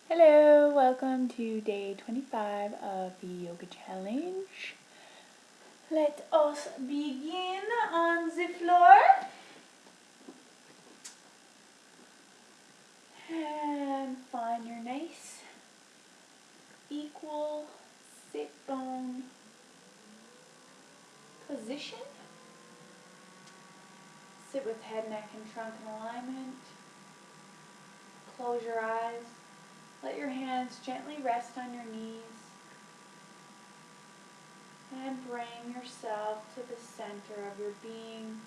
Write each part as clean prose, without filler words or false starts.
Hello, welcome to day 25 of the yoga challenge. Let us begin on the floor. And find your nice, equal sit bone position. Sit with head, neck, and trunk in alignment. Close your eyes. Let your hands gently rest on your knees. And bring yourself to the center of your being.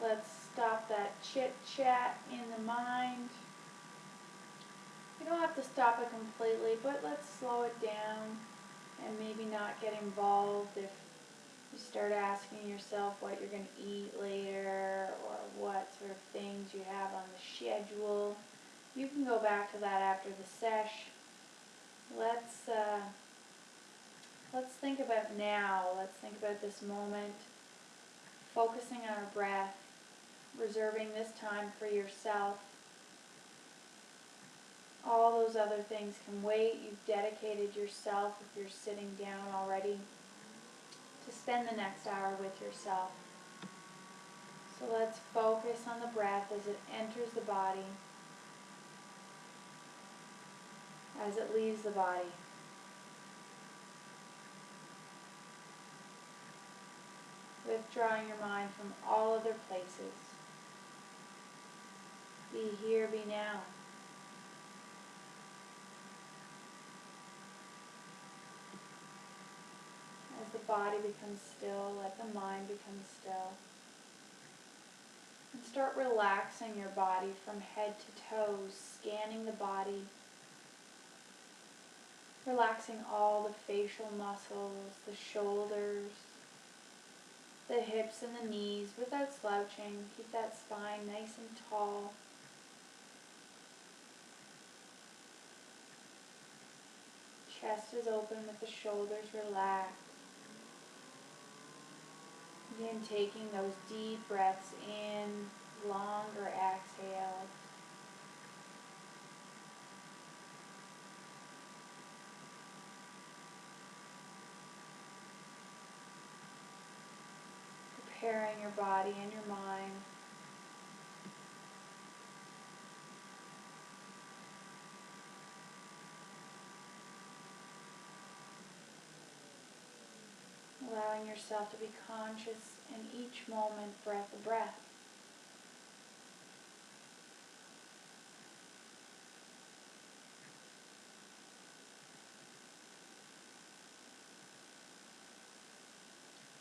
Let's stop that chit-chat in the mind. You don't have to stop it completely, but let's slow it down and maybe not get involved if you start asking yourself what you're going to eat later or what sort of things you have on the schedule. You can go back to that after the sesh. Let's think about now. Let's think about this moment, focusing on our breath, reserving this time for yourself. All those other things can wait. You've dedicated yourself, if you're sitting down already, to spend the next hour with yourself. So let's focus on the breath as it enters the body, as it leaves the body. Withdrawing your mind from all other places. Be here, be now. As the body becomes still, let the mind become still. And start relaxing your body from head to toes, scanning the body. Relaxing all the facial muscles, the shoulders, the hips and the knees without slouching. Keep that spine nice and tall. Chest is open with the shoulders relaxed. Begin taking those deep breaths in, longer exhales. Preparing your body and your mind. Allowing yourself to be conscious in each moment, breath to breath.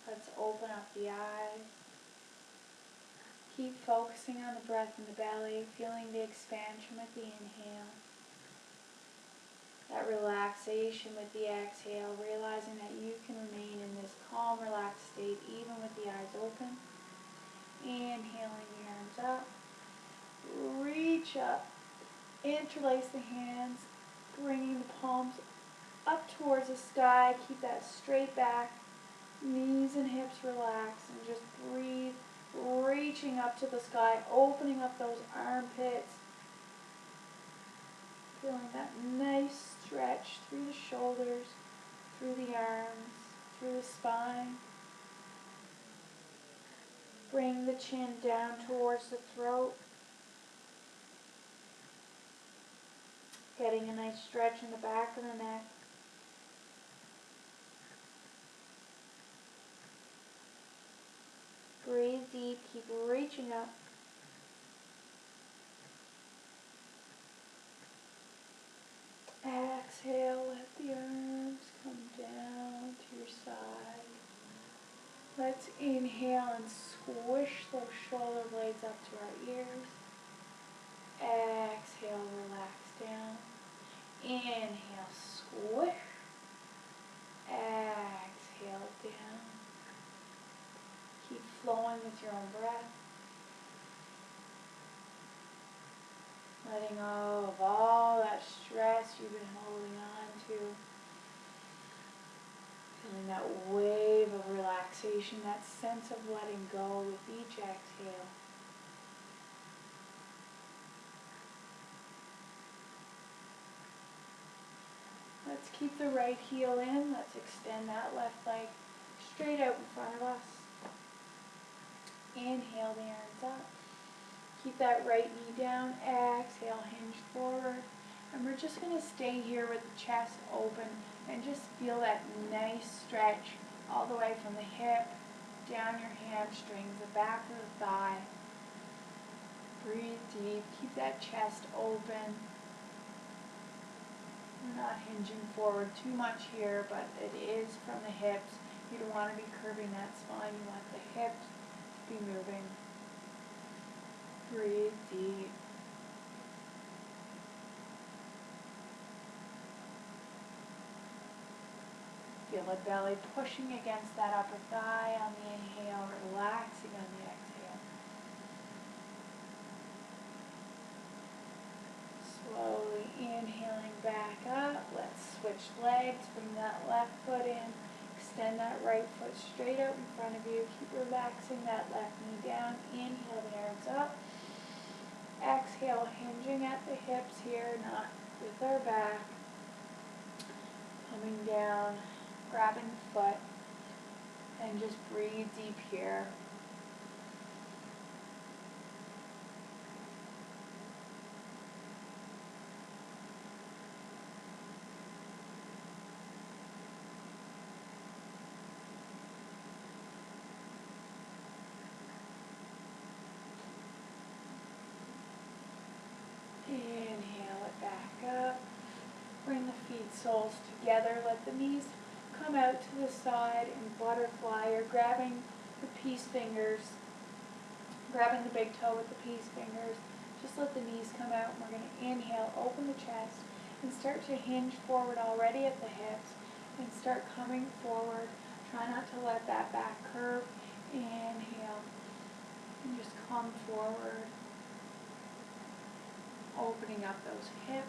Let's open up the eyes. Keep focusing on the breath in the belly, feeling the expansion with the inhale. That relaxation with the exhale, realizing that you can remain in this calm, relaxed state even with the eyes open. Inhaling the arms up. Reach up. Interlace the hands, bringing the palms up towards the sky. Keep that straight back. Knees and hips relax and just breathe, reaching up to the sky, opening up those armpits. Feeling that nice stretch through the shoulders, through the arms, through the spine. Bring the chin down towards the throat. Getting a nice stretch in the back of the neck. Breathe deep, keep reaching up. Exhale, let the arms come down to your side. Let's inhale and squish those shoulder blades up to our ears. Exhale, relax down. Inhale, squish. Exhale down. Keep flowing with your own breath. Letting go of all that stress you've been holding on to. Feeling that wave of relaxation, that sense of letting go with each exhale. Let's keep the right heel in. Let's extend that left leg straight out in front of us. Inhale the arms up. Keep that right knee down. Exhale, hinge forward. And we're just going to stay here with the chest open and just feel that nice stretch all the way from the hip, down your hamstrings, the back of the thigh. Breathe deep. Keep that chest open. We're not hinging forward too much here, but it is from the hips. You don't want to be curving that spine. You want the hips to be moving. Breathe deep. Feel the belly pushing against that upper thigh on the inhale, relaxing on the exhale. Slowly inhaling back up. Let's switch legs. Bring that left foot in. Extend that right foot straight out in front of you. Keep relaxing that left knee down. Inhale the arms up. Exhale, hinging at the hips here, not with our back. Coming down, grabbing the foot, and just breathe deep here. Inhale it back up. Bring the feet soles together. Let the knees come out to the side and butterfly. You're grabbing the peace fingers, grabbing the big toe with the peace fingers. Just let the knees come out. And we're going to inhale, open the chest, and start to hinge forward already at the hips. And start coming forward. Try not to let that back curve. Inhale. And just come forward. Opening up those hips.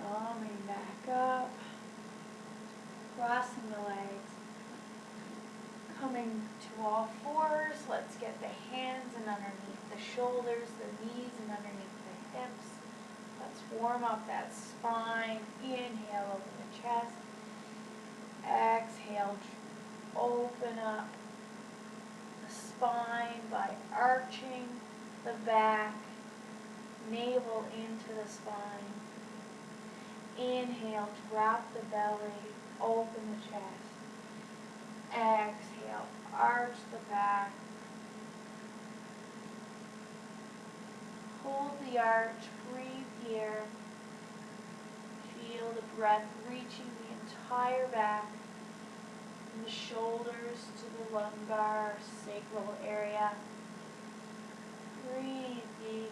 Coming back up. Crossing the legs. Coming to all fours. Let's get the hands in underneath the shoulders, the knees and underneath the hips. Let's warm up that spine. Inhale, open the chest. Exhale, open up the spine by arching the back, navel into the spine. Inhale, drop the belly, open the chest. Exhale, arch the back. Hold the arch, breathe here. Feel the breath reaching the entire back, from the shoulders to the lumbar, sacral area. Breathe deep.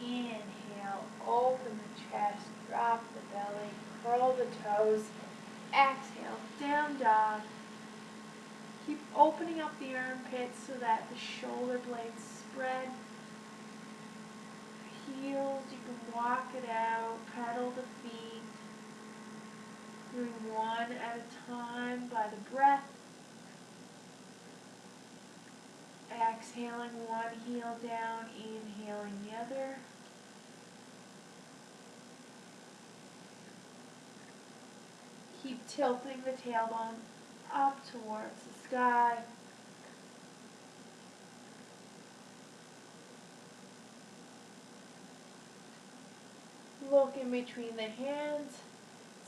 Inhale, open the chest, drop the belly, curl the toes. Exhale, down dog. Keep opening up the armpits so that the shoulder blades spread. Heels, you can walk it out, pedal the feet. Doing one at a time by the breath. Exhaling one heel down, inhaling the other. Keep tilting the tailbone up towards the sky. Look in between the hands.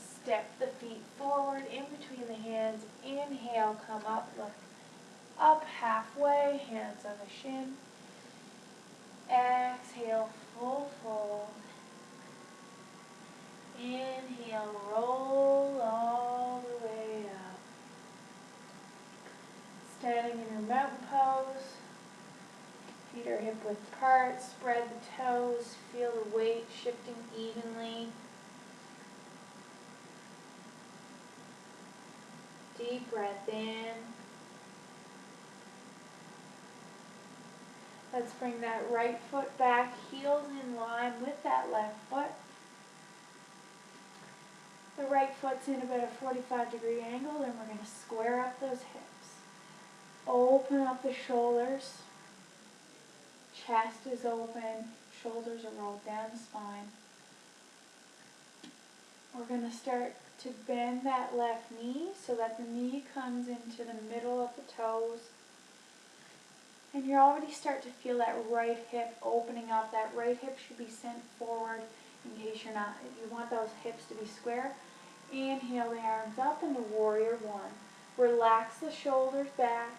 Step the feet forward in between the hands. Inhale, come up, look up halfway, hands on the shin. Exhale, full fold. Inhale, roll all the way up. Standing in your mountain pose. Feet are hip width apart. Spread the toes. Feel the weight shifting evenly. Deep breath in. Let's bring that right foot back, heels in line with that left foot. The right foot's in about a 45-degree angle, and we're going to square up those hips. Open up the shoulders. Chest is open. Shoulders are rolled down the spine. We're going to start to bend that left knee so that the knee comes into the middle of the toes. And you already start to feel that right hip opening up. That right hip should be sent forward in case you're not. You want those hips to be square. Inhale the arms up into warrior one. Relax the shoulders back.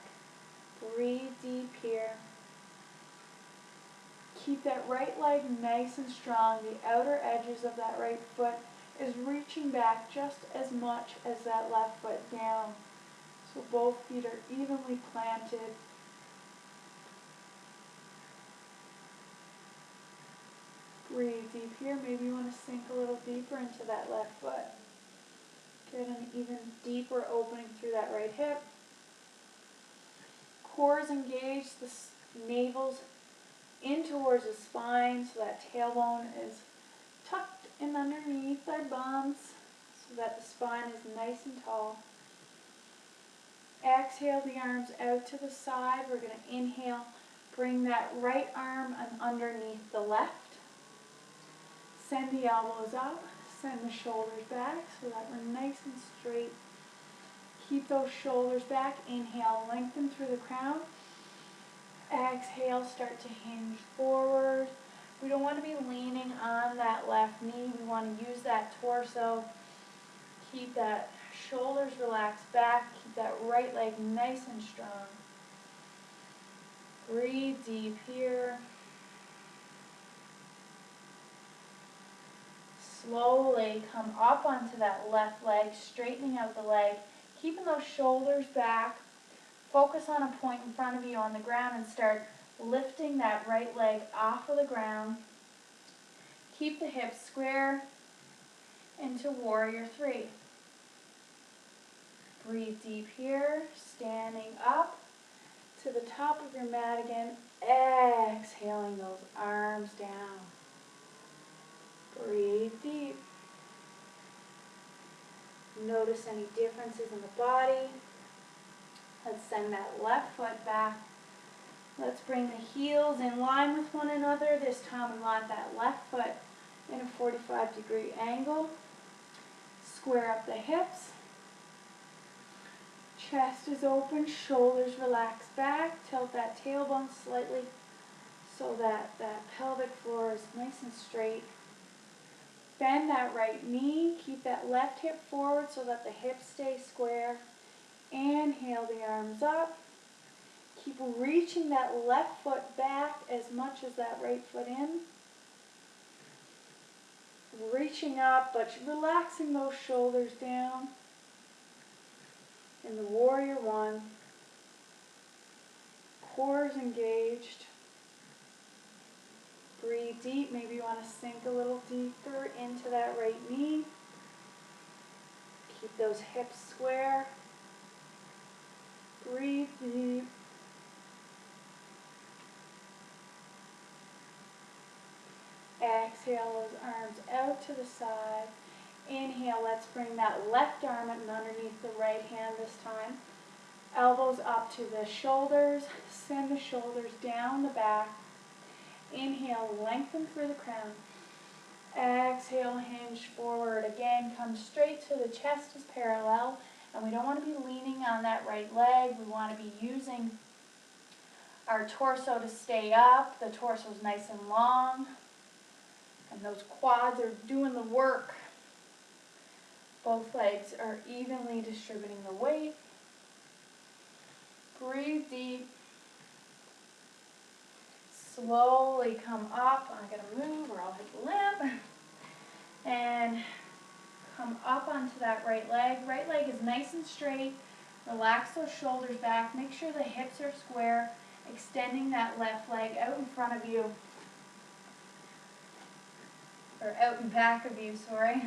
Breathe deep here. Keep that right leg nice and strong. The outer edges of that right foot is reaching back just as much as that left foot down. So both feet are evenly planted. Breathe deep here. Maybe you want to sink a little deeper into that left foot. Get an even deeper opening through that right hip. Core is engaged. The navel's in towards the spine so that tailbone is tucked in underneath our bums so that the spine is nice and tall. Exhale the arms out to the side. We're going to inhale, bring that right arm underneath the left. Send the elbows up, send the shoulders back so that we're nice and straight. Keep those shoulders back. Inhale, lengthen through the crown. Exhale, start to hinge forward. We don't want to be leaning on that left knee. We want to use that torso. Keep that shoulders relaxed back. Keep that right leg nice and strong. Breathe deep here. Slowly come up onto that left leg, straightening out the leg, keeping those shoulders back. Focus on a point in front of you on the ground and start lifting that right leg off of the ground. Keep the hips square into warrior three. Breathe deep here, standing up to the top of your mat again, exhaling those arms down. Breathe deep. Notice any differences in the body. Let's send that left foot back. Let's bring the heels in line with one another. This time we want that left foot in a 45-degree angle. Square up the hips. Chest is open, shoulders relax back. Tilt that tailbone slightly so that that pelvic floor is nice and straight. Bend that right knee. Keep that left hip forward so that the hips stay square. Inhale the arms up. Keep reaching that left foot back as much as that right foot in. Reaching up, but relaxing those shoulders down. In the warrior one, core is engaged. Breathe deep. Maybe you want to sink a little deeper into that right knee. Keep those hips square. Breathe deep. Exhale those arms out to the side. Inhale, let's bring that left arm underneath the right hand this time. Elbows up to the shoulders. Send the shoulders down the back. Inhale, lengthen through the crown. Exhale, hinge forward. Again, come straight to the chest is parallel. And we don't want to be leaning on that right leg. We want to be using our torso to stay up. The torso is nice and long. And those quads are doing the work. Both legs are evenly distributing the weight. Breathe deep. Slowly come up. I'm going to move or I'll hit the limb. And come up onto that right leg. Right leg is nice and straight. Relax those shoulders back. Make sure the hips are square. Extending that left leg out in front of you. Or out in back of you, sorry.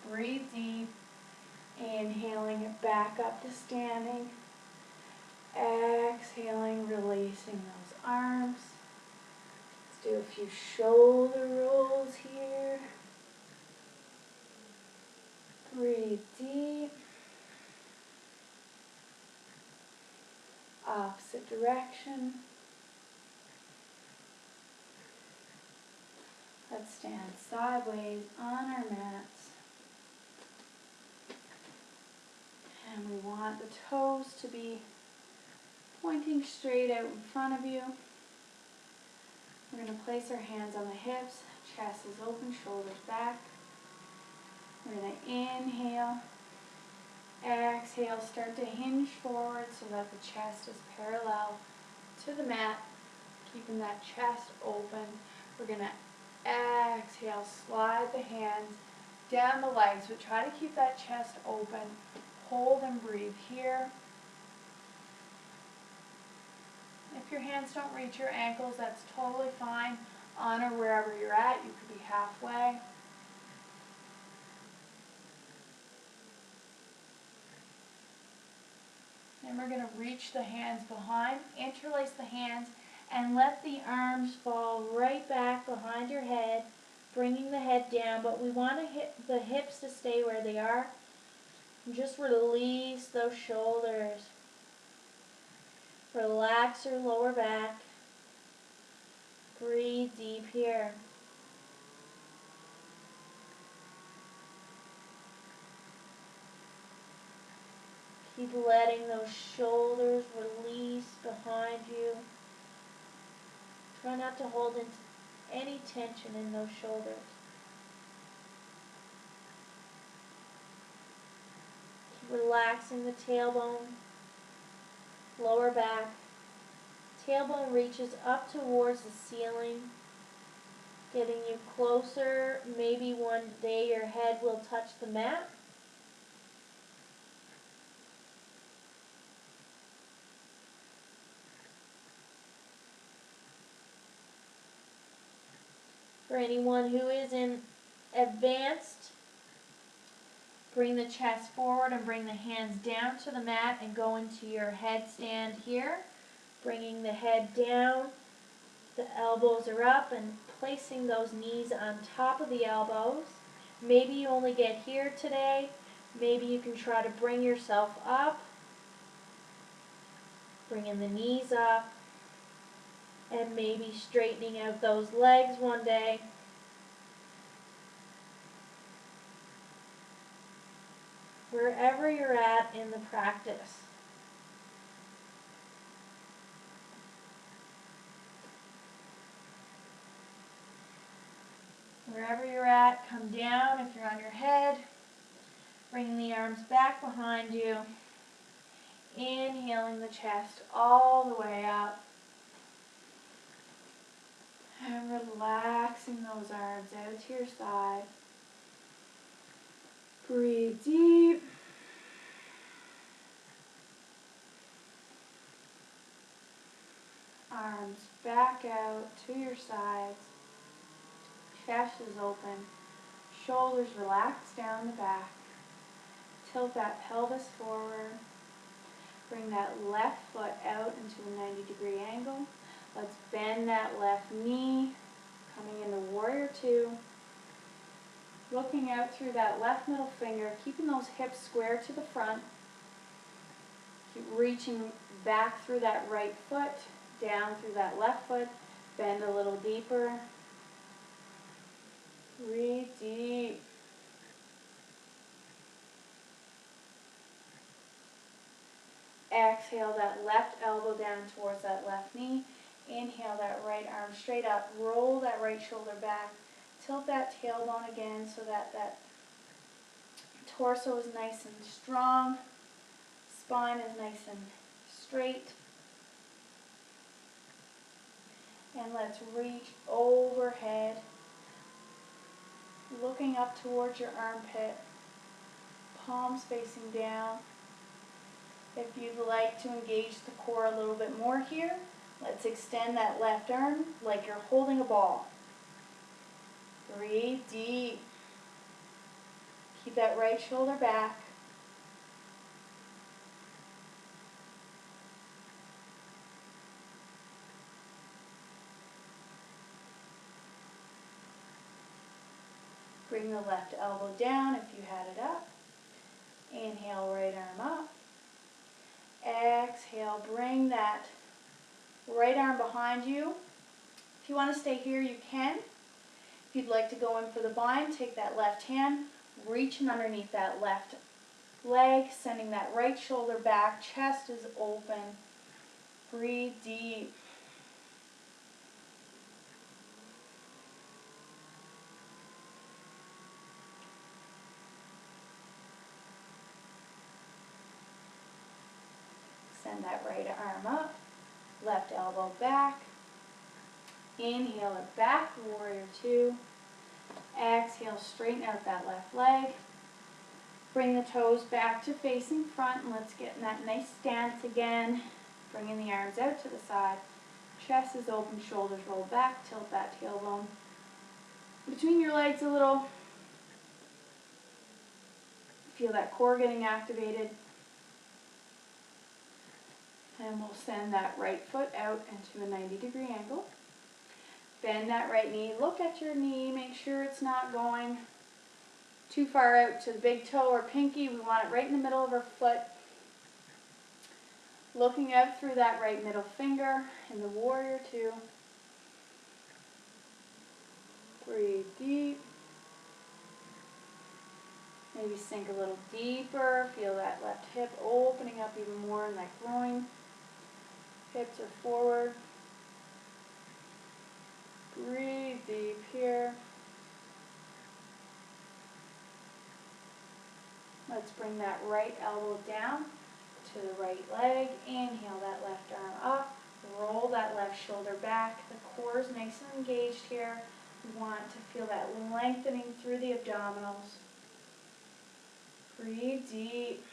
Breathe deep. Inhaling it back up to standing. Exhaling, releasing those arms. Let's do a few shoulder rolls here. Breathe deep. opposite direction. Let's stand sideways on our mats. And we want the toes to be pointing straight out in front of you. We're going to place our hands on the hips, chest is open, shoulders back. We're going to inhale, exhale, start to hinge forward so that the chest is parallel to the mat, keeping that chest open. We're going to exhale, slide the hands down the legs, but try to keep that chest open. Hold and breathe here. If your hands don't reach your ankles, that's totally fine. Honor wherever you're at. You could be halfway. Then we're going to reach the hands behind, interlace the hands, and let the arms fall right back behind your head, bringing the head down. But we want the hips to stay where they are. And just release those shoulders. Relax your lower back. Breathe deep here. Keep letting those shoulders release behind you. Try not to hold into any tension in those shoulders. Keep relaxing the tailbone, lower back. Tailbone reaches up towards the ceiling, getting you closer. Maybe one day your head will touch the mat. For anyone who is in advanced, bring the chest forward and bring the hands down to the mat and go into your headstand here. Bringing the head down, the elbows are up, and placing those knees on top of the elbows. Maybe you only get here today. Maybe you can try to bring yourself up. Bringing the knees up. And maybe straightening out those legs one day. Wherever you're at in the practice. Wherever you're at, come down if you're on your head. Bringing the arms back behind you. Inhaling the chest all the way up. And relaxing those arms out to your side. Breathe deep. Arms back out to your sides. Chest is open. Shoulders relax down the back. Tilt that pelvis forward. Bring that left foot out into a 90-degree angle. Let's bend that left knee. Coming into warrior two. Looking out through that left middle finger. Keeping those hips square to the front. Keep reaching back through that right foot. Down through that left foot. Bend a little deeper. Breathe deep. Exhale that left elbow down towards that left knee. Inhale that right arm straight up. Roll that right shoulder back. Tilt that tailbone again so that that torso is nice and strong. Spine is nice and straight. And let's reach overhead. Looking up towards your armpit. Palms facing down. If you'd like to engage the core a little bit more here, let's extend that left arm like you're holding a ball. Breathe deep. Keep that right shoulder back. Bring the left elbow down if you had it up. Inhale, right arm up. Exhale, bring that right arm behind you. If you want to stay here, you can. If you'd like to go in for the bind, take that left hand, reaching underneath that left leg, sending that right shoulder back, chest is open. Breathe deep. Send that right arm up, left elbow back. Inhale it back, warrior two. Exhale, straighten out that left leg. Bring the toes back to facing front, and let's get in that nice stance again. Bringing the arms out to the side. Chest is open, shoulders roll back, tilt that tailbone between your legs a little. Feel that core getting activated. And we'll send that right foot out into a 90-degree angle. Bend that right knee, look at your knee, make sure it's not going too far out to the big toe or pinky. We want it right in the middle of our foot. Looking out through that right middle finger in the warrior two. Breathe deep. Maybe sink a little deeper. Feel that left hip opening up even more in that groin. Hips are forward. Breathe deep here. Let's bring that right elbow down to the right leg. Inhale that left arm up. Roll that left shoulder back. The core is nice and engaged here. We want to feel that lengthening through the abdominals. Breathe deep.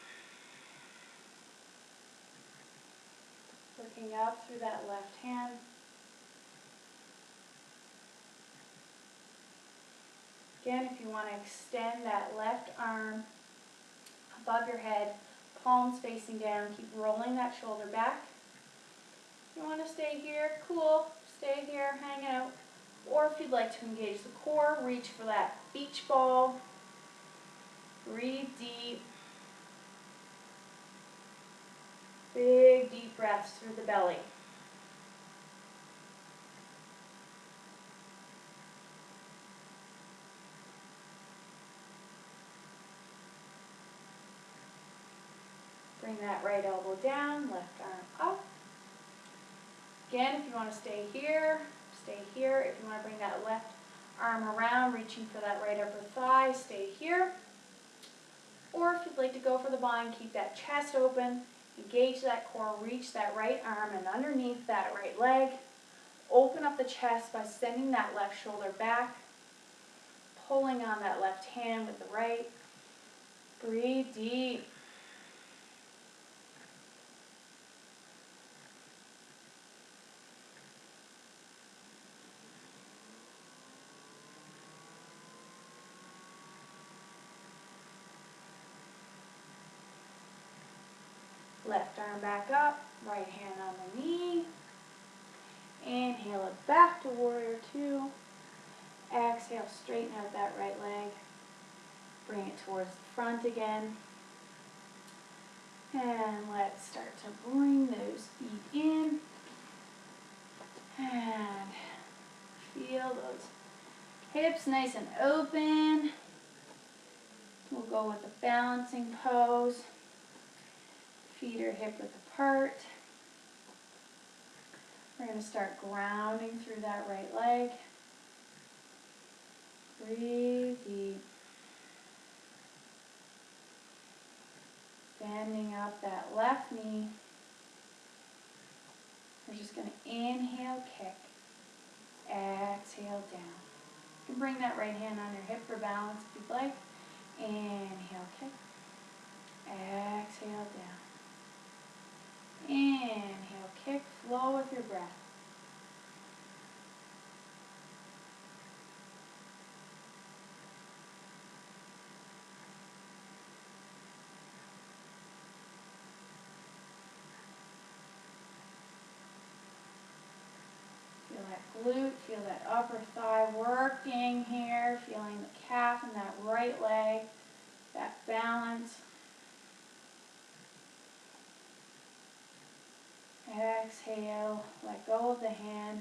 Looking up through that left hand. Again, if you want to extend that left arm above your head, palms facing down, keep rolling that shoulder back. If you want to stay here, cool, stay here, hang out. Or if you'd like to engage the core, reach for that beach ball. Breathe deep. Big deep breaths through the belly. Bring that right elbow down, left arm up. Again, if you want to stay here, stay here. If you want to bring that left arm around, reaching for that right upper thigh, stay here. Or if you'd like to go for the bind, keep that chest open, engage that core, reach that right arm and underneath that right leg. Open up the chest by sending that left shoulder back, pulling on that left hand with the right. Breathe deep. Left arm back up, right hand on the knee. Inhale it back to warrior two. Exhale, straighten out that right leg. Bring it towards the front again. And let's start to bring those feet in. And feel those hips nice and open. We'll go with a balancing pose. Feet are hip width apart. We're going to start grounding through that right leg. Breathe deep. Bending up that left knee. We're just going to inhale, kick. Exhale, down. You can bring that right hand on your hip for balance if you'd like. Inhale, kick. Exhale, down. Inhale, kick, flow with your breath. Feel that glute, feel that upper thigh working here, feeling the calf and that right leg, that balance. Exhale, let go of the hand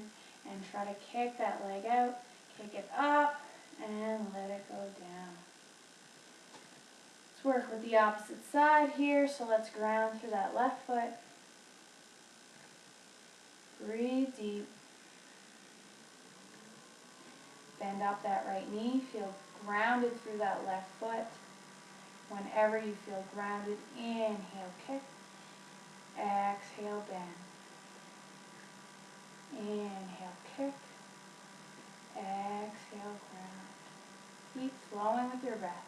and try to kick that leg out. Kick it up and let it go down. Let's work with the opposite side here, so let's ground through that left foot. Breathe deep. Bend up that right knee. Feel grounded through that left foot. Whenever you feel grounded, inhale, kick. Exhale, bend. Inhale, kick. Exhale, ground. Keep flowing with your breath.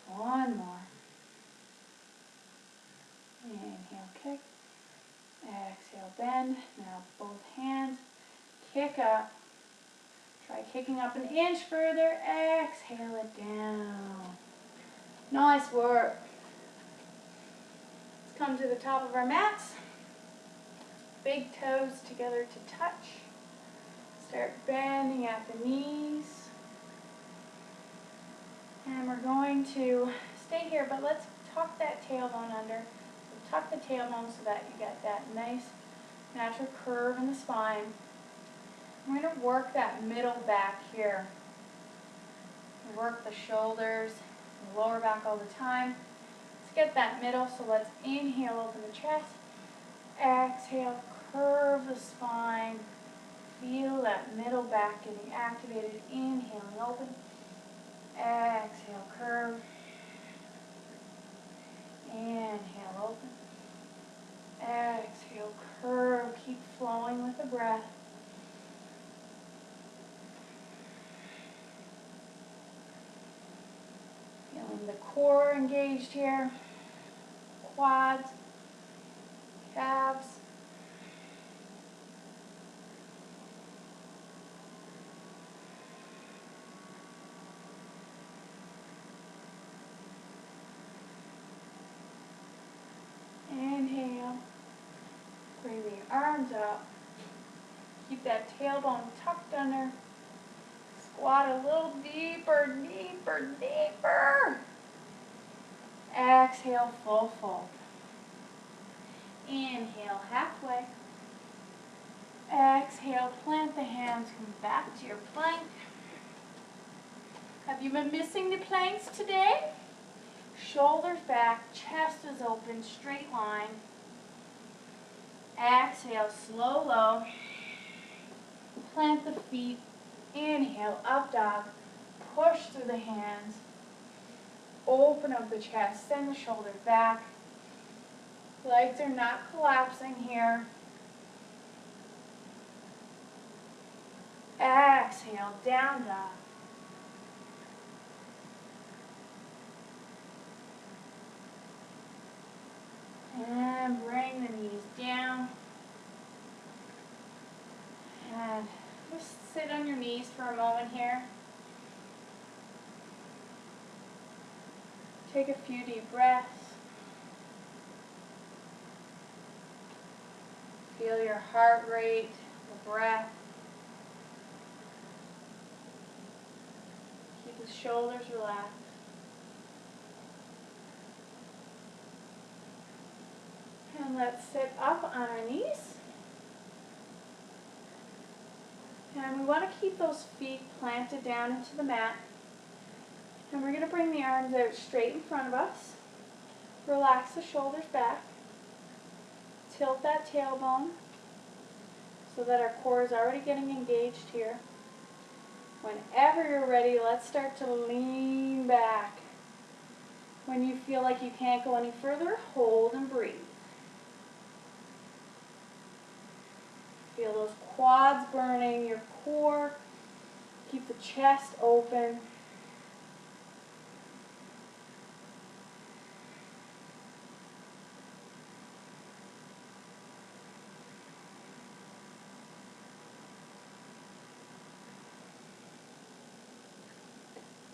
One more. Inhale, kick. Exhale, bend. Now both hands. Kick up. Try kicking up an inch further. Exhale it down. Nice work. Let's come to the top of our mats. Big toes together to touch. Start bending at the knees. And we're going to stay here, but let's tuck that tailbone under. So tuck the tailbone so that you get that nice natural curve in the spine. We're going to work that middle back here. Work the shoulders, the lower back all the time. Let's get that middle, so let's inhale, open the chest. Exhale, curve the spine. Feel that middle back getting activated. Inhaling, open. Exhale, curve. Inhale, open. Exhale, curve. Keep flowing with the breath. Feeling the core engaged here. Quads, calves. Inhale. Bring the arms up. Keep that tailbone tucked under. Squat a little deeper, deeper, deeper. Exhale, full fold. Inhale, halfway. Exhale, plant the hands, come back to your plank. Have you been missing the planks today? Shoulders back, chest is open, straight line. Exhale, slow, low. Plant the feet. Inhale, up dog. Push through the hands. Open up the chest, send the shoulders back. Legs are not collapsing here. Exhale, down dog. And bring the knees down. And just sit on your knees for a moment here. Take a few deep breaths. Feel your heart rate, the breath. Keep the shoulders relaxed. And let's sit up on our knees. And we want to keep those feet planted down into the mat. And we're going to bring the arms out straight in front of us. Relax the shoulders back. Tilt that tailbone so that our core is already getting engaged here. Whenever you're ready, let's start to lean back. When you feel like you can't go any further, hold and breathe. Feel those quads burning, your core. Keep the chest open.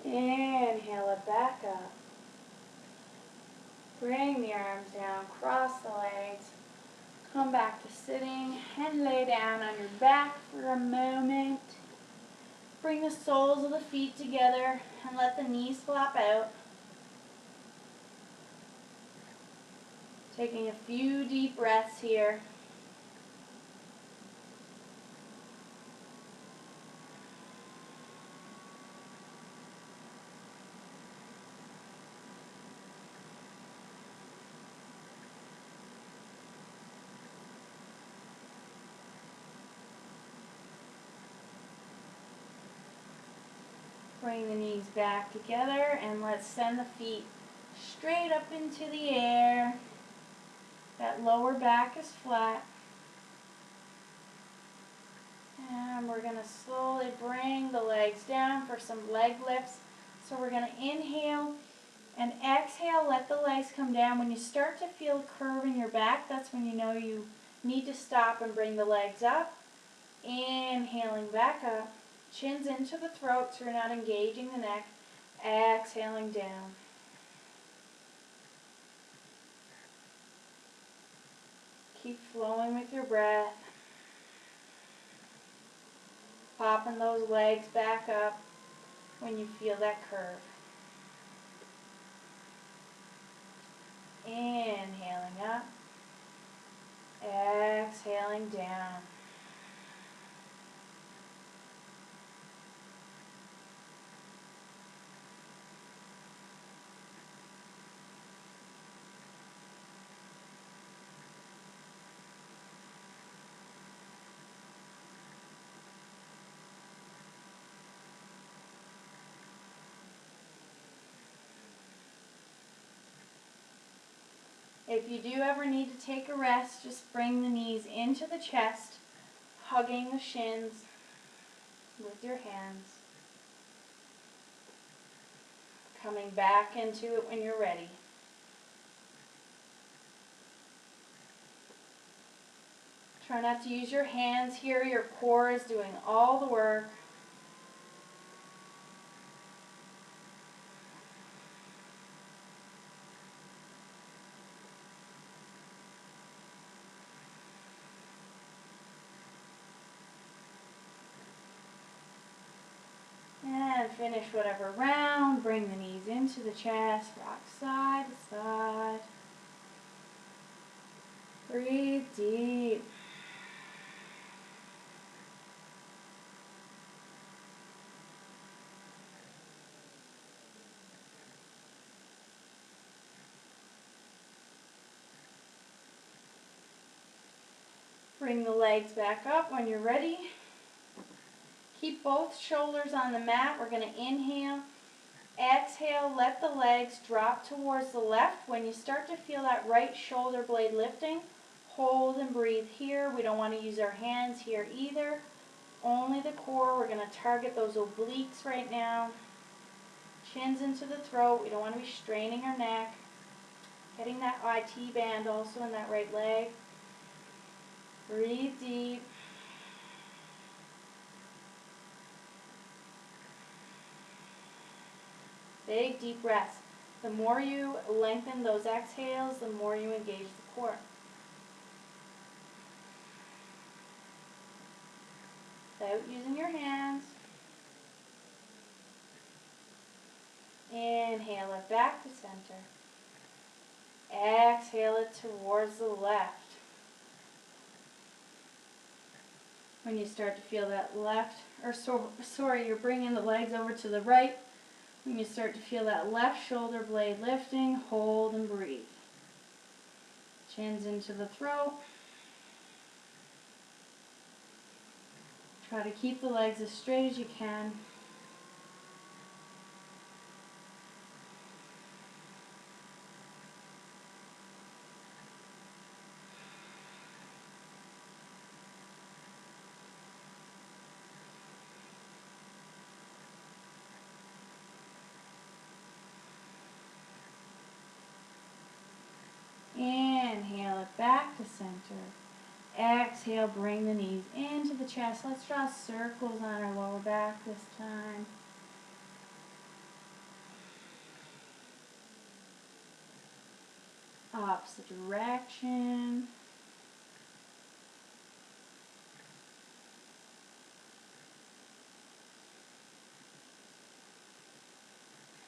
Inhale it back up. Bring the arms down, cross the legs, come back to sitting and lay down on your back for a moment. Bring the soles of the feet together and let the knees flop out. Taking a few deep breaths here. Bring the knees back together and let's send the feet straight up into the air. That lower back is flat. And we're going to slowly bring the legs down for some leg lifts. So we're going to inhale and exhale, let the legs come down. When you start to feel a curve in your back, that's when you know you need to stop and bring the legs up. Inhaling back up. Chins into the throat so you're not engaging the neck. Exhaling down. Keep flowing with your breath. Popping those legs back up when you feel that curve. Inhaling up. Exhaling down. If you do ever need to take a rest, just bring the knees into the chest, hugging the shins with your hands. Coming back into it when you're ready. Try not to use your hands here. Your core is doing all the work. And finish whatever round. Bring the knees into the chest. Rock side to side. Breathe deep. Bring the legs back up when you're ready. Keep both shoulders on the mat. We're going to inhale. Exhale, let the legs drop towards the left. When you start to feel that right shoulder blade lifting, hold and breathe here. We don't want to use our hands here either. Only the core. We're going to target those obliques right now. Chins into the throat. We don't want to be straining our neck. Getting that IT band also in that right leg. Breathe deep. Big deep breaths. The more you lengthen those exhales, the more you engage the core. Without using your hands. Inhale it back to center. Exhale it towards the left. When you start to feel that left, you're bringing the legs over to the right. When you start to feel that left shoulder blade lifting, hold and breathe. Chins into the throat. Try to keep the legs as straight as you can. Inhale it back to center. Exhale, bring the knees into the chest. Let's draw circles on our lower back this time. Opposite direction.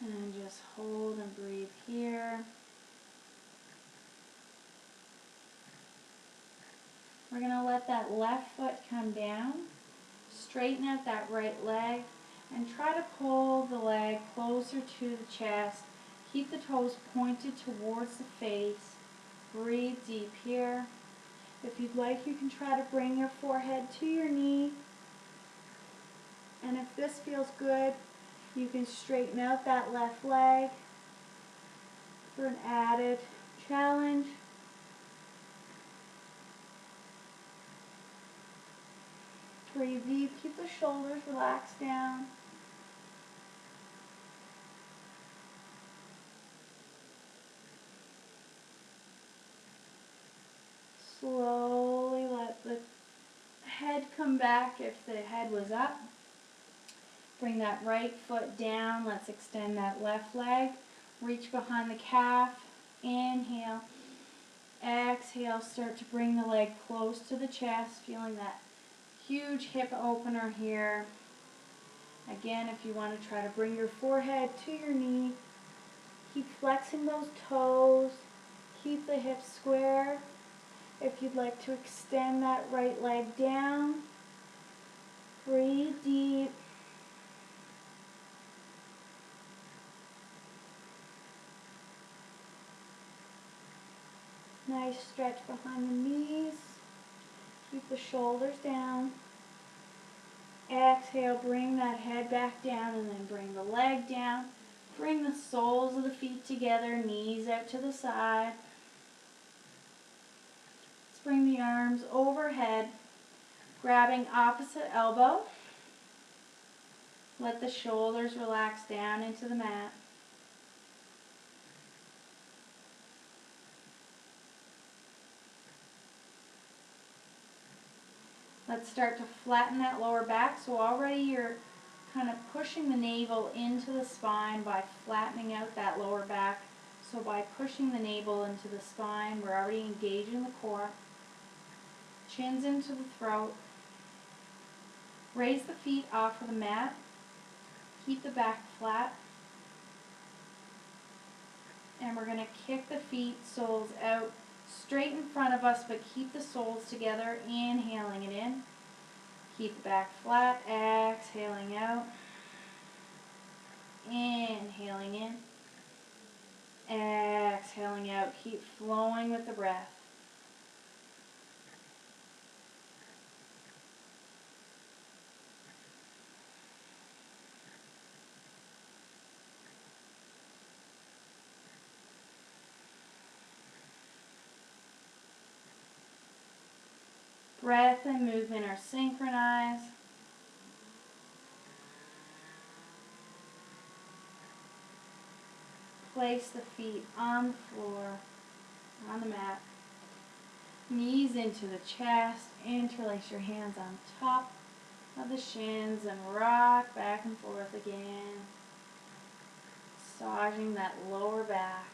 And just hold and breathe here. We're going to let that left foot come down. Straighten out that right leg and try to pull the leg closer to the chest. Keep the toes pointed towards the face. Breathe deep here. If you'd like, you can try to bring your forehead to your knee. And if this feels good, you can straighten out that left leg for an added challenge. Breathe deep. Keep the shoulders relaxed down. Slowly let the head come back if the head was up. Bring that right foot down. Let's extend that left leg. Reach behind the calf. Inhale. Exhale. Start to bring the leg close to the chest. Feeling that huge hip opener here. Again, if you want to try to bring your forehead to your knee, keep flexing those toes. Keep the hips square. If you'd like to extend that right leg down, breathe deep. Nice stretch behind the knees. Keep the shoulders down. Exhale, bring that head back down and then bring the leg down. Bring the soles of the feet together, knees out to the side. Let's bring the arms overhead, grabbing opposite elbow. Let the shoulders relax down into the mat. Let's start to flatten that lower back. So already you're kind of pushing the navel into the spine by flattening out that lower back. So by pushing the navel into the spine, we're already engaging the core. Chins into the throat. Raise the feet off of the mat. Keep the back flat. And we're going to kick the feet, soles out, straight in front of us, but keep the soles together, inhaling it in. Keep the back flat, exhaling out. Inhaling in. Exhaling out. Keep flowing with the breath. Breath and movement are synchronized. Place the feet on the floor, on the mat. Knees into the chest. Interlace your hands on top of the shins and rock back and forth again. Massaging that lower back.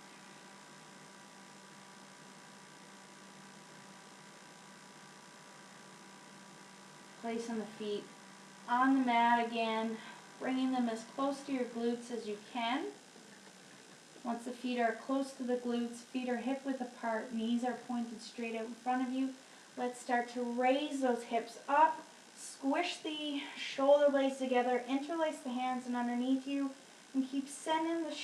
Placing the feet on the mat again, bringing them as close to your glutes as you can. Once the feet are close to the glutes, feet are hip width apart, knees are pointed straight out in front of you. Let's start to raise those hips up, squish the shoulder blades together, interlace the hands and underneath you, and keep sending the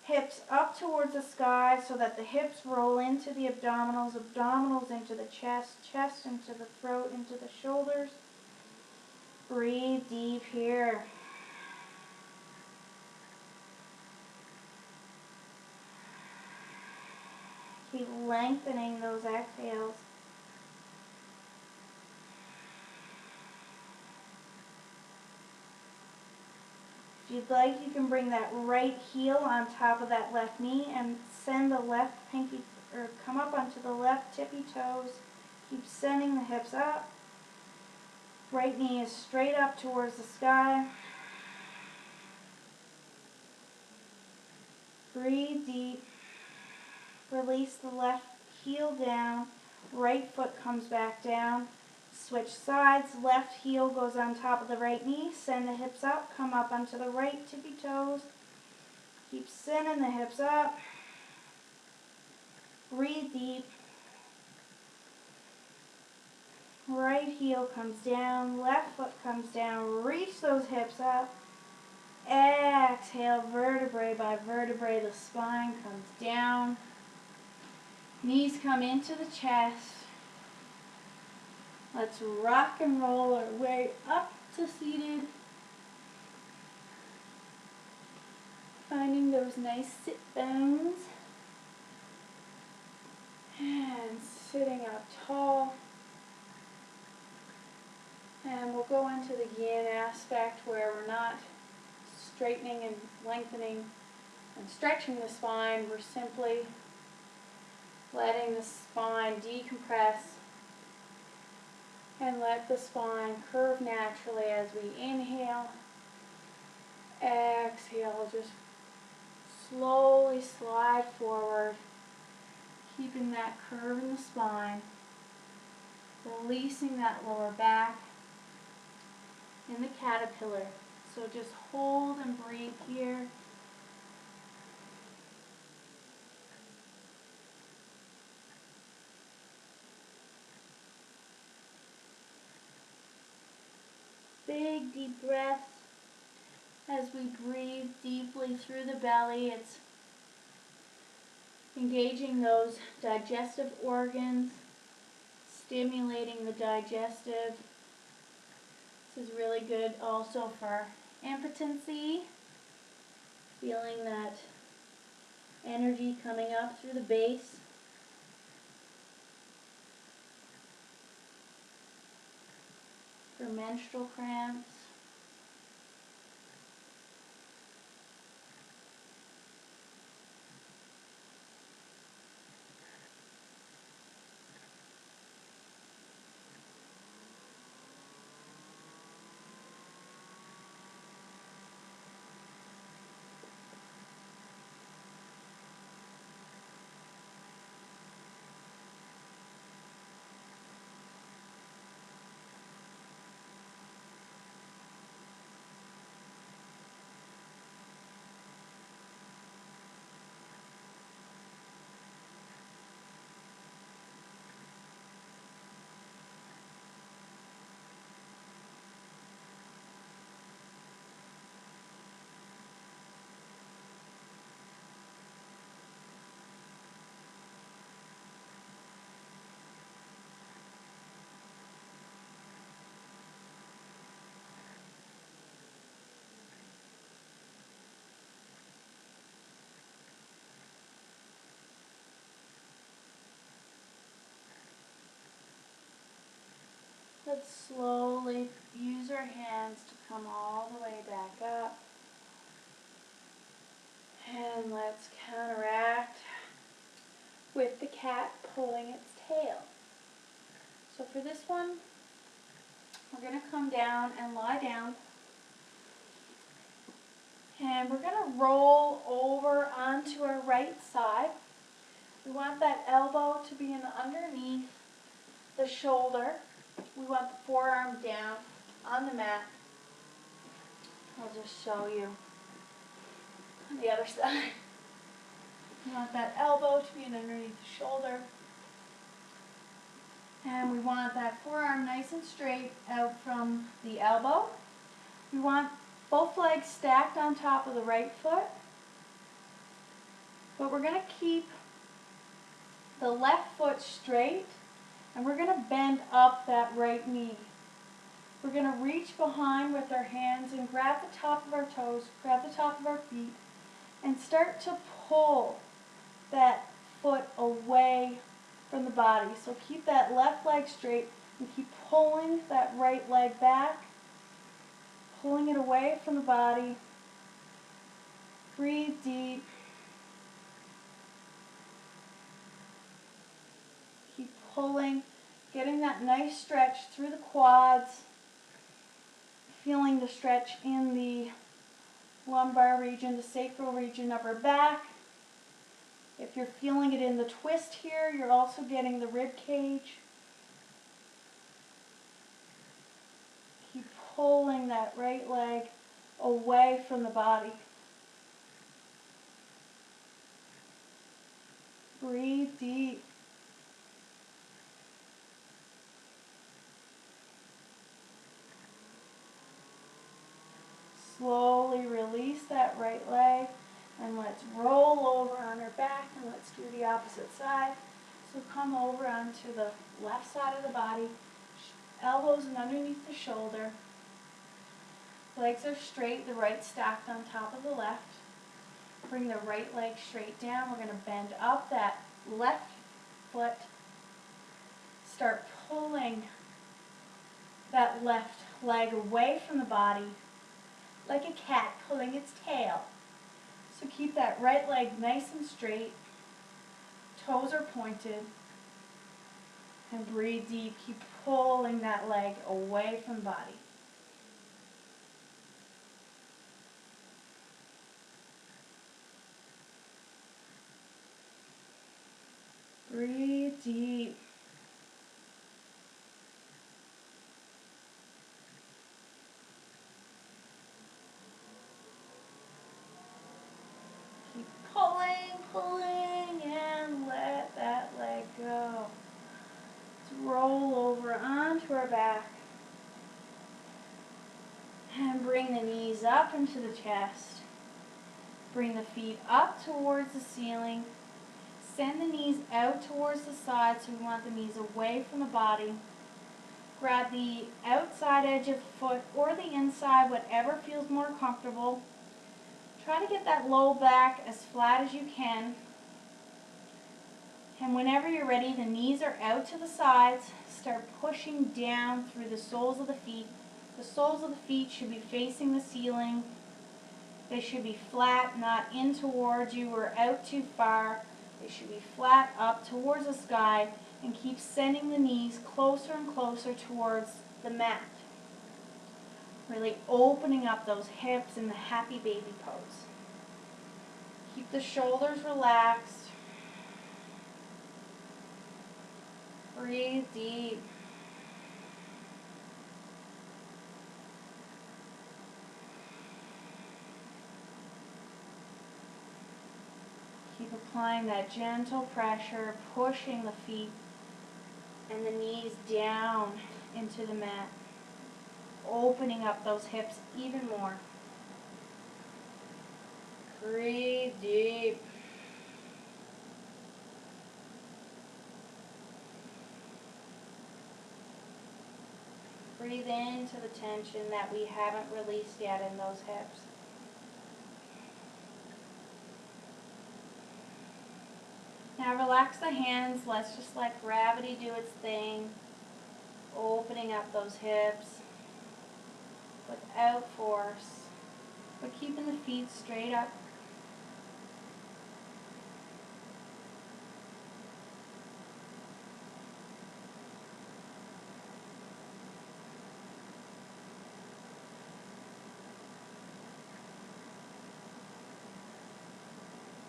hips up towards the sky so that the hips roll into the abdominals, abdominals into the chest, chest into the throat, into the shoulders. Breathe deep here. Keep lengthening those exhales. If you'd like, you can bring that right heel on top of that left knee and send the left pinky, or come up onto the left tippy toes. Keep sending the hips up. Right knee is straight up towards the sky. Breathe deep. Release. release the left heel down, right foot comes back down. Switch sides, left heel goes on top of the right knee, send the hips up, come up onto the right tippy toes. Keep sending the hips up. Breathe deep. Right heel comes down, left foot comes down, reach those hips up. Exhale, vertebrae by vertebrae, the spine comes down. Knees come into the chest. Let's rock and roll our way up to seated. Finding those nice sit bones. And sitting up tall. And we'll go into the yin aspect where we're not straightening and lengthening and stretching the spine. We're simply letting the spine decompress and let the spine curve naturally as we inhale. Exhale, just slowly slide forward, keeping that curve in the spine, releasing that lower back in the caterpillar. So just hold and breathe here. Big deep breath as we breathe deeply through the belly. It's engaging those digestive organs, stimulating the digestive. This is really good also for impotency, feeling that energy coming up through the base. For menstrual cramps. Let's slowly use our hands to come all the way back up. And let's counteract with the cat pulling its tail. So for this one, we're going to come down and lie down. And we're going to roll over onto our right side. We want that elbow to be in underneath the shoulder. We want the forearm down on the mat. I'll just show you on the other side. We want that elbow to be in underneath the shoulder. And we want that forearm nice and straight out from the elbow. We want both legs stacked on top of the right foot. But we're going to keep the left foot straight, and we're going to bend up that right knee. We're going to reach behind with our hands and grab the top of our toes, grab the top of our feet, and start to pull that foot away from the body. So keep that left leg straight and keep pulling that right leg back, pulling it away from the body. Breathe deep. Keep pulling, getting that nice stretch through the quads, feeling the stretch in the lumbar region, the sacral region of our back. If you're feeling it in the twist here, you're also getting the rib cage. Keep pulling that right leg away from the body. Breathe deep. Slowly release that right leg, and let's roll over on our back, and let's do the opposite side. So come over onto the left side of the body, elbows and underneath the shoulder. Legs are straight, the right stacked on top of the left. Bring the right leg straight down. We're going to bend up that left foot. Start pulling that left leg away from the body, like a cat pulling its tail. So keep that right leg nice and straight, toes are pointed, and breathe deep. Keep pulling that leg away from the body. Breathe deep. Keep pulling, and let that leg go. Let's roll over onto our back. And bring the knees up into the chest. Bring the feet up towards the ceiling. Send the knees out towards the side, so we want the knees away from the body. Grab the outside edge of the foot or the inside, whatever feels more comfortable. Try to get that low back as flat as you can. And whenever you're ready, the knees are out to the sides. Start pushing down through the soles of the feet. The soles of the feet should be facing the ceiling. They should be flat, not in towards you or out too far. They should be flat up towards the sky, and keep sending the knees closer and closer towards the mat. Really opening up those hips in the happy baby pose. Keep the shoulders relaxed. Breathe deep. Keep applying that gentle pressure, pushing the feet and the knees down into the mat, opening up those hips even more. Breathe deep. Breathe into the tension that we haven't released yet in those hips. Now relax the hands. Let's just let gravity do its thing. Opening up those hips without force, but keeping the feet straight up.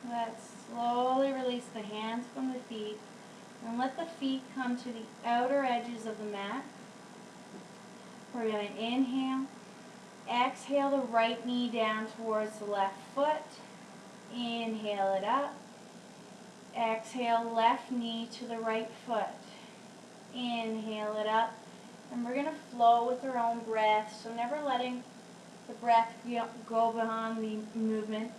Let's slowly release the hands from the feet and let the feet come to the outer edges of the mat. We're going to inhale, exhale the right knee down towards the left foot, inhale it up, exhale left knee to the right foot, inhale it up, and we're going to flow with our own breath, so never letting the breath go beyond the movement.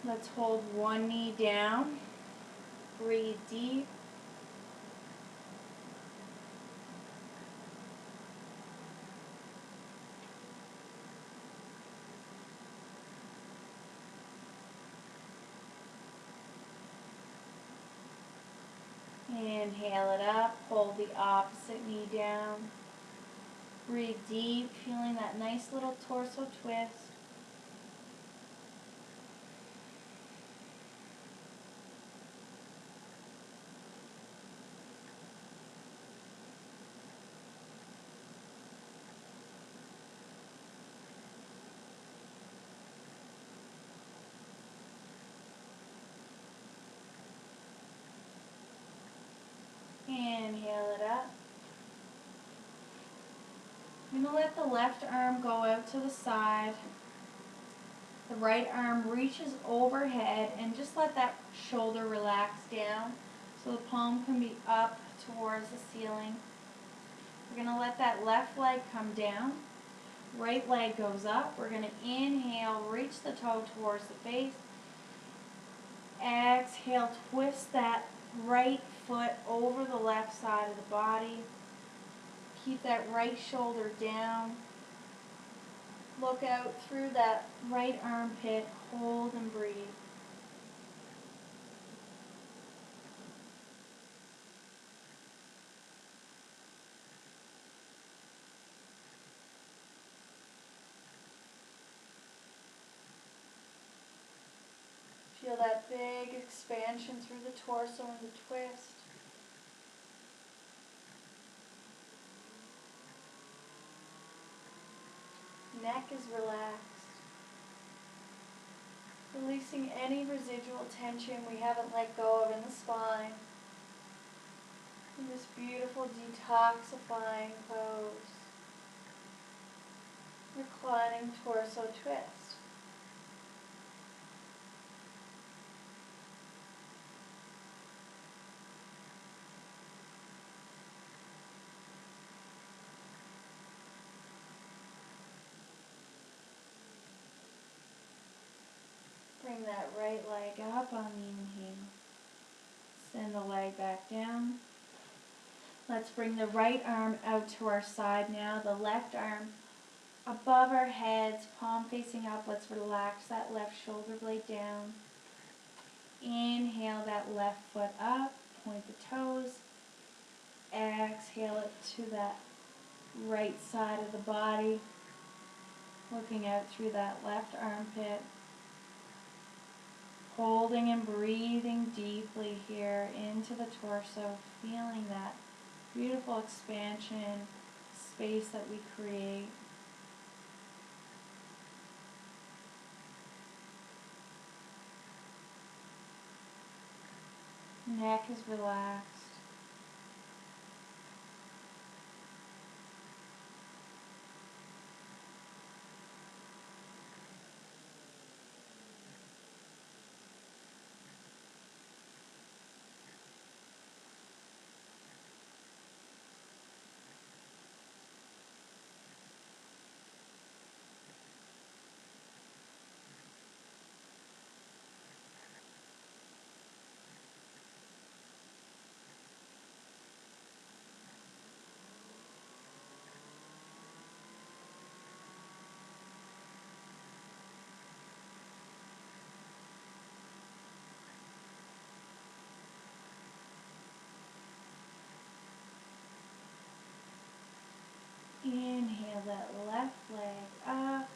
Let's hold one knee down. Breathe deep. Inhale it up. Hold the opposite knee down. Breathe deep, feeling that nice little torso twist. going to let the left arm go out to the side. The right arm reaches overhead and just let that shoulder relax down so the palm can be up towards the ceiling. We're going to let that left leg come down. Right leg goes up. We're going to inhale, reach the toe towards the face. Exhale, twist that right foot over the left side of the body. Keep that right shoulder down. Look out through that right armpit. Hold and breathe. Feel that big expansion through the torso and the twist. Neck is relaxed. Releasing any residual tension we haven't let go of in the spine. In this beautiful detoxifying pose. Reclining torso twist. Bring that right leg up on the inhale. Send the leg back down. Let's bring the right arm out to our side now. The left arm above our heads, palm facing up. Let's relax that left shoulder blade down. Inhale that left foot up. Point the toes. Exhale it to that right side of the body. Looking out through that left armpit. Holding and breathing deeply here into the torso, feeling that beautiful expansion, space that we create. Neck is relaxed. Inhale that left leg up.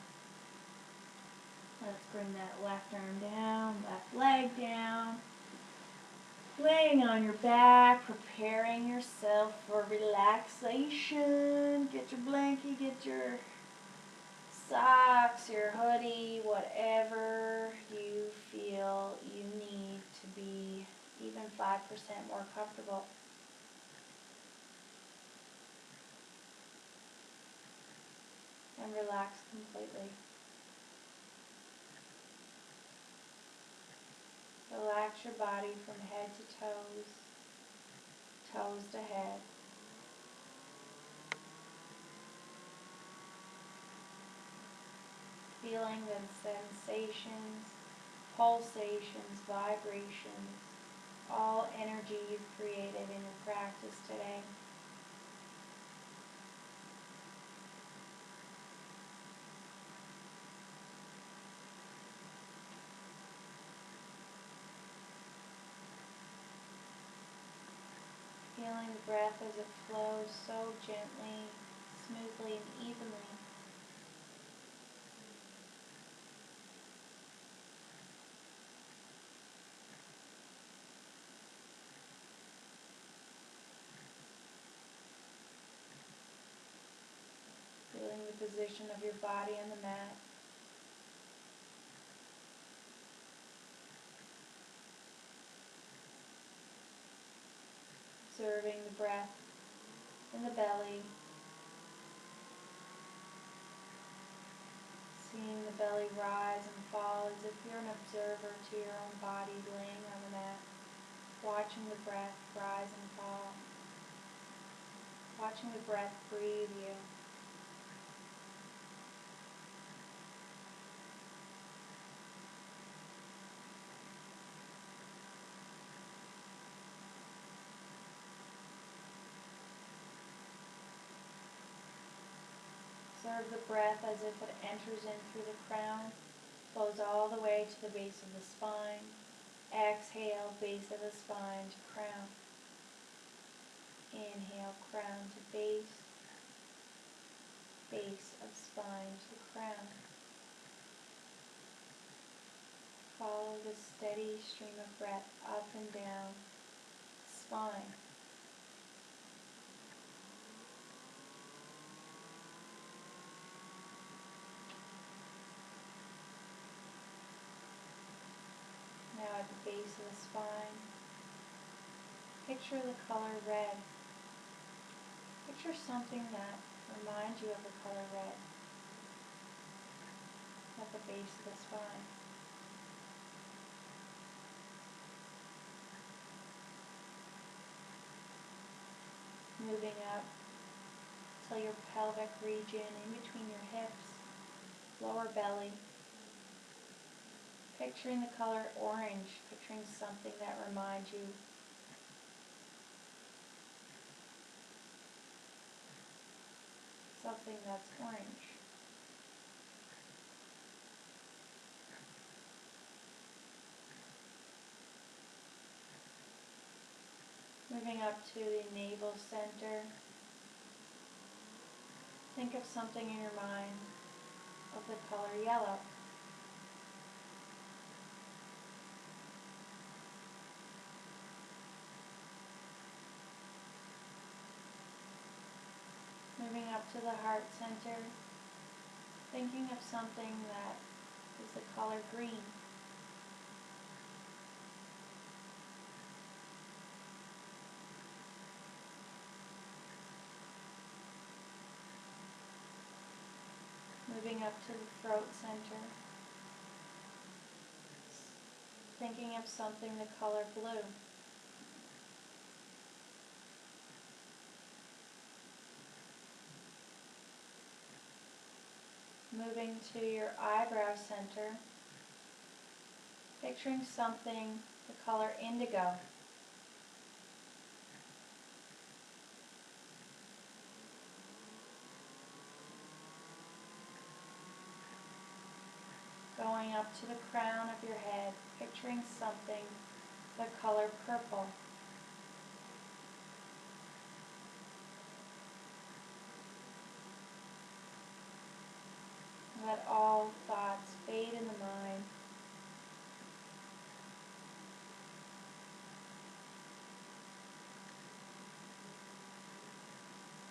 Let's bring that left arm down, left leg down. Laying on your back, preparing yourself for relaxation. Get your blankie, get your socks, your hoodie, whatever you feel you need to be even 5% more comfortable. And relax completely. Relax your body from head to toes, toes to head. Feeling the sensations, pulsations, vibrations, all energy you've created in your practice today. Feeling the breath as it flows so gently, smoothly, and evenly. Feeling the position of your body on the mat. Observing the breath in the belly. belly rise and fall as if you're an observer to your own body laying on the mat, watching the breath rise and fall, watching the breath breathe you. Observe the breath as if it enters in through the crown, flows all the way to the base of the spine. Exhale, base of the spine to crown. Inhale, crown to base, base of spine to crown. Follow the steady stream of breath up and down the spine. Now at the base of the spine, picture the color red. Picture something that reminds you of the color red at the base of the spine. Moving up till your pelvic region in between your hips, lower belly. Picturing the color orange, picturing something that reminds you something that's orange. Moving up to the navel center. Think of something in your mind of the color yellow. Moving up to the heart center. Thinking of something that is the color green. Moving up to the throat center. Thinking of something the color blue. Moving to your eyebrow center. Picturing something the color indigo. Going up to the crown of your head, picturing something the color purple. Let all thoughts fade in the mind.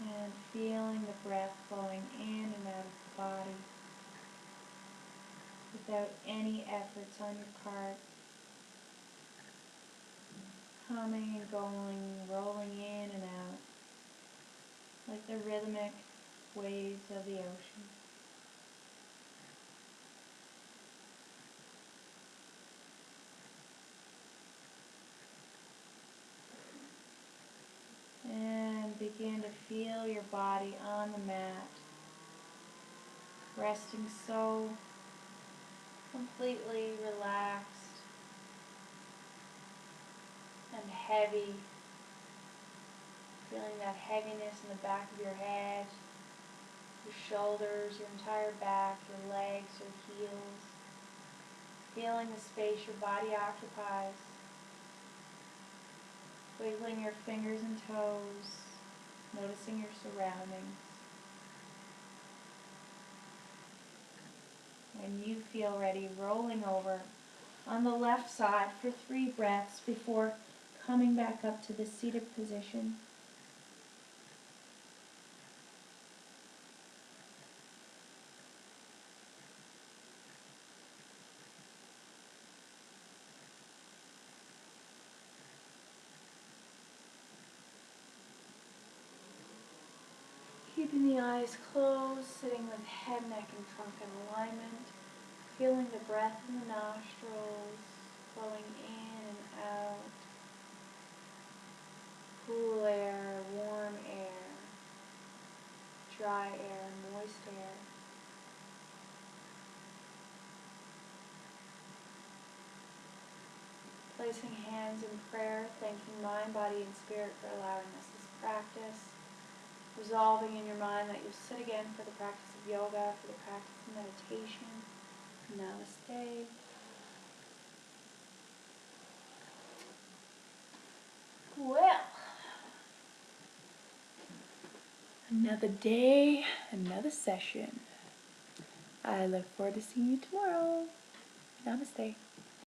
And feeling the breath flowing in and out of the body without any efforts on your part. Coming and going, rolling in and out, like the rhythmic waves of the ocean. And begin to feel your body on the mat, resting so completely relaxed and heavy. Feeling that heaviness in the back of your head, your shoulders, your entire back, your legs, your heels. Feeling the space your body occupies. Wiggling your fingers and toes, noticing your surroundings. When you feel ready, rolling over on the left side for 3 breaths before coming back up to the seated position. Keeping the eyes closed, sitting with head, neck, and trunk in alignment. Feeling the breath in the nostrils, flowing in and out. Cool air, warm air, dry air, moist air. Placing hands in prayer, thanking mind, body, and spirit for allowing us this practice. Resolving in your mind that you'll sit again for the practice of yoga, for the practice of meditation. Namaste. Well, another day, another session. I look forward to seeing you tomorrow. Namaste.